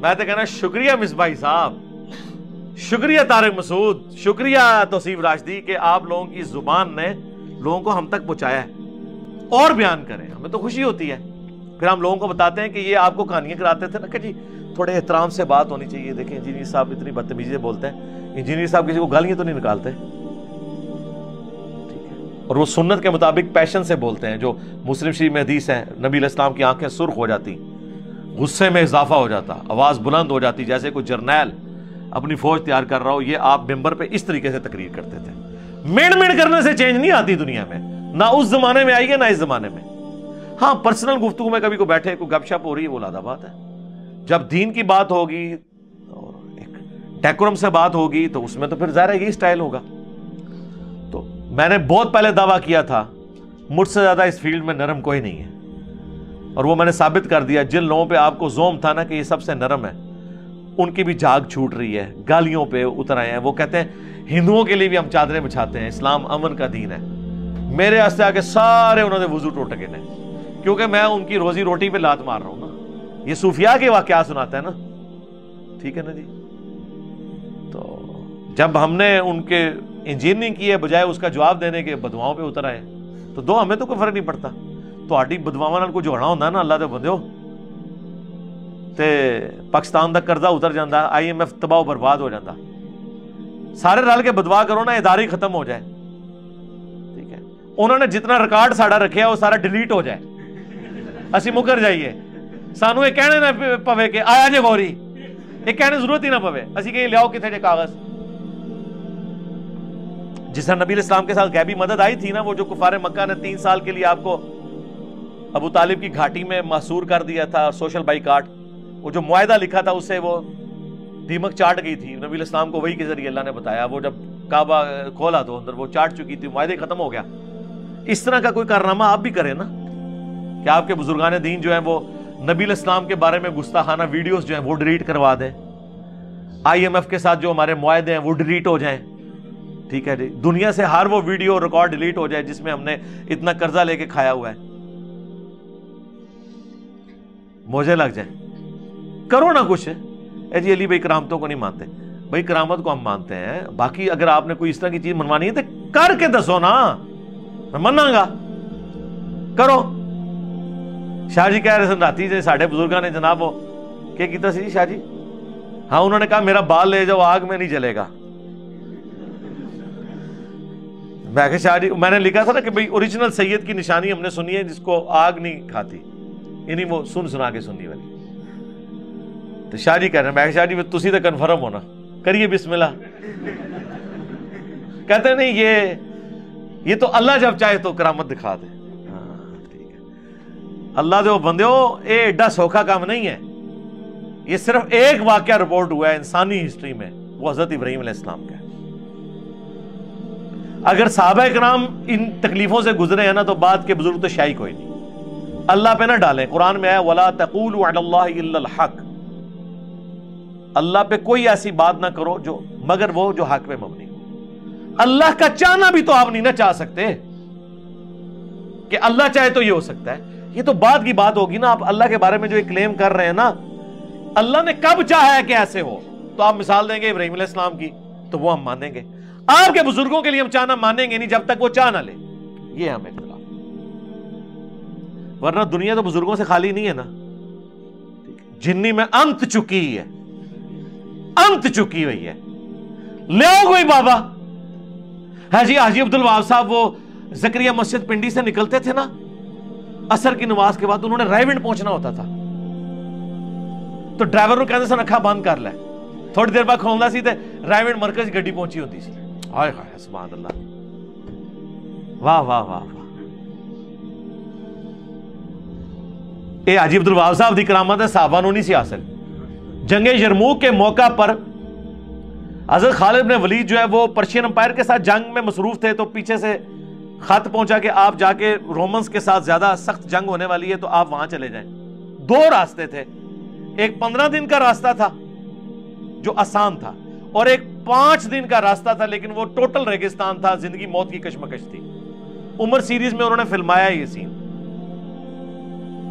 میں تو کہنا شکریہ مصباحی صاحب، شکریہ طارق مسعود، شکریہ توصیف راشدی کہ آپ لوگوں کی زبان نے لوگوں کو ہم تک پہنچایا ہے. اور بیان کریں، ہمیں تو خوشی ہوتی ہے. پھر ہم لوگوں کو بتاتے ہیں کہ یہ آپ کو کہانیاں کراتے تھے نا کہ جی تھوڑے احترام سے بات ہونی چاہیے. دیکھیں انجینئر صاحب اتنی بدتمیزی سے بولتے ہیں، انجینئر صاحب کسی کو گالیاں تو نہیں نکالتے، اور وہ سنت کے مطابق پیشن سے بولتے ہیں. جو مسلم شریف میں حدیث ہے، نبی علیہ السلام کی آنکھیں سرخ ہو جاتی، غصے میں اضافہ ہو جاتا، آواز بلند ہو جاتی، جیسے کوئی جرنیل اپنی فوج تیار کر رہا ہو. یہ آپ ممبر پہ اس طریقے سے تقریر کرتے تھے. مڑ کرنے سے چینج نہیں آتی دنیا میں، نہ اس زمانے میں آئی ہے نہ اس زمانے میں. ہاں پرسنل گفتگو میں کبھی کو بیٹھے کوئی گپ شپ ہو رہی ہے وہ علیحدہ بات ہے. جب دین کی بات ہوگی اور ایک ڈیکورم سے بات ہوگی تو اس میں تو پھر ظاہر ہے یہی سٹائل ہوگا. تو میں نے بہت پہلے دعویٰ کیا تھا مجھ سے زیادہ اس فیلڈ میں نرم کوئی نہیں ہے، اور وہ میں نے ثابت کر دیا. جن لوگوں پہ آپ کو زوم تھا نا کہ یہ سب سے نرم ہے، ان کی بھی جھاگ چھوٹ رہی ہے، گالیوں پہ اتر آئے ہیں. وہ کہتے ہیں ہندوؤں کے لیے بھی ہم چادریں بچھاتے ہیں، اسلام امن کا دین ہے. میرے واسطے آ کے سارے انہوں نے وضو ٹوٹ گئے، کیونکہ میں ان کی روزی روٹی پہ لات مار رہا ہوں نا. یہ صوفیاء کے واقعات سناتا ہے نا، ٹھیک ہے نا جی. تو جب ہم نے ان کے انجینئرنگ کی ہے بجائے اس کا جواب دینے کے بدواؤں پہ اتر آئے تو دو ہمیں تو کوئی فرق نہیں پڑتا. تو آٹی بدواواں نال کوئی جوڑنا ہوتا ہے نا اللہ دے بندیو تے پاکستان دا قرضہ اتر جاتا، آئی ایم ایف تباہ و برباد ہو جاتا. سارے رل کے بدوا کرو نا، ادارے ختم ہو جائے. ٹھیک ہے، انہوں نے جتنا ریکارڈ ساڑا رکھیا وہ سارا ڈیلیٹ ہو جائے، اسی مکر جائیے. سانو یہ کہنے نہ پوے کہ آیا جے غوری، یہ کہنے ضرورت ہی نہ پوے. اسی کہ لیاؤ کتنے جے کاغذ. جس طرح نبی علیہ السلام کے ساتھ غیبی مدد آئی تھی نا، وہ جو کفار مکہ نے 3 سال کے لیے آپ کو ابو طالب کی گھاٹی میں محصور کر دیا تھا، سوشل بائیکاٹ، وہ جو معاہدہ لکھا تھا اس سے وہ دیمک چاٹ گئی تھی. نبی علیہ السلام کو وحی کے ذریعے اللہ نے بتایا. وہ جب کعبہ کھولا تو اندر وہ چاٹ چکی تھی، معاہدے ختم ہو گیا. اس طرح کا کوئی کارنامہ آپ بھی کریں نا کہ آپ کے بزرگان دین جو ہیں وہ نبی علیہ السلام کے بارے میں گستاخانہ ویڈیوز جو ہیں وہ ڈیلیٹ کروا دیں. آئی ایم ایف کے ساتھ جو ہمارے معاہدے ہیں وہ ڈیلیٹ ہو جائیں. ٹھیک ہے جی، دنیا سے ہر وہ ویڈیو ریکارڈ ڈیلیٹ ہو جائے جس میں ہم نے اتنا قرضہ لے کے کھایا ہوا ہے. موجے لگ جائیں، کرو نا کچھ. اے جی علی بھائی کرامتوں کو نہیں مانتے، بھائی کرامت کو ہم مانتے ہیں. باقی اگر آپ نے کوئی اس طرح کی چیز منوانی ہے تو کر کے دسو نا، میں مناں گا، کرو. شاہ جی کہہ رہے سن راتی جی ساڑھے بزرگاں نے جناب وہ کیا کیتا سی شاہ جی؟ ہاں انہوں نے کہا میرا بال لے جاؤ آگ میں نہیں جلے گا. میں کہ شاہ جی، میں نے لکھا تھا نا کہ بھئی اوریجنل سید کی نشانی ہم نے سنی ہے جس کو آگ نہیں کھاتی، یعنی وہ سنا کے سنی والی. تو شاہ جی کہہ رہے ہیں، میں کہ شاہ جی تسی تو کنفرم ہونا، کریے بسم اللہ. کہتے ہیں نہیں یہ تو اللہ جب چاہے تو کرامت دکھا دے. ٹھیک ہے، اللہ دے بندیو اے ایڈا سوکھا کام نہیں ہے. یہ صرف ایک واقعہ رپورٹ ہوا ہے انسانی ہسٹری میں، وہ حضرت ابراہیم علیہ السلام کا ہے. اگر صحابہ کرام ان تکلیفوں سے گزرے ہیں نا تو بعد کے بزرگ تو شاہی کوئی نہیں. اللہ پہ نہ ڈالیں. قرآن میں ہے وَلَا تَقُولُوا عَلَى اللَّهِ إِلَّا الْحَقِّ، اللہ پہ کوئی ایسی بات نہ کرو جو مگر وہ جو حق پہ مبنی ہو. اللہ کا چاہنا بھی تو آپ نہیں نہ چاہ سکتے کہ اللہ چاہے تو یہ ہو سکتا ہے. یہ تو بعد کی بات ہوگی نا. آپ اللہ کے بارے میں جو ایک کلیم کر رہے ہیں نا، اللہ نے کب چاہا ہے کہ ایسے ہو، تو آپ مثال دیں گے ابراہیم علیہ السلام کی تو وہ ہم مانیں گے. آپ کے بزرگوں کے لیے ہم چاہنا مانیں گے نہیں جب تک وہ چاہ نہ لے. یہ ہمیں اختلاف، ورنہ دنیا تو بزرگوں سے خالی نہیں ہے نا. جنی میں انت چکی ہے، انت چکی ہوئی ہے. لے آؤ کوئی بابا. ہاں جی حاجی عبد الوہاب صاحب وہ زکریا مسجد پنڈی سے نکلتے تھے نا عصر کی نماز کے بعد، انہوں نے رائے ونڈ پہنچنا ہوتا تھا تو ڈرائیور کو کہتے سن اکھا بند کر لے. تھوڑی دیر بعد کھولنا سی تے رائے ونڈ مرکز گڈی پہنچی ہوتی سی. ہائے ہائے سبحان اللہ، واہ واہ واہ واہ. اے حاجی عبد الوہاب صاحب دی کرامت ہے، صحابہ نو نہیں سی حاصل. جنگ یرموک کے موقع پر حضرت خالد بن ولید جو ہے وہ پرشین امپائر کے ساتھ جنگ میں مصروف تھے، تو پیچھے سے خط پہنچا کہ آپ جا کے رومنز کے ساتھ زیادہ سخت جنگ ہونے والی ہے تو آپ وہاں چلے جائیں. 2 راستے تھے، ایک 15 دن کا راستہ تھا جو آسان تھا، اور ایک 5 دن کا راستہ تھا لیکن وہ ٹوٹل ریگستان تھا، زندگی موت کی کشمکش تھی. عمر سیریز میں انہوں نے فلمایا یہ سین.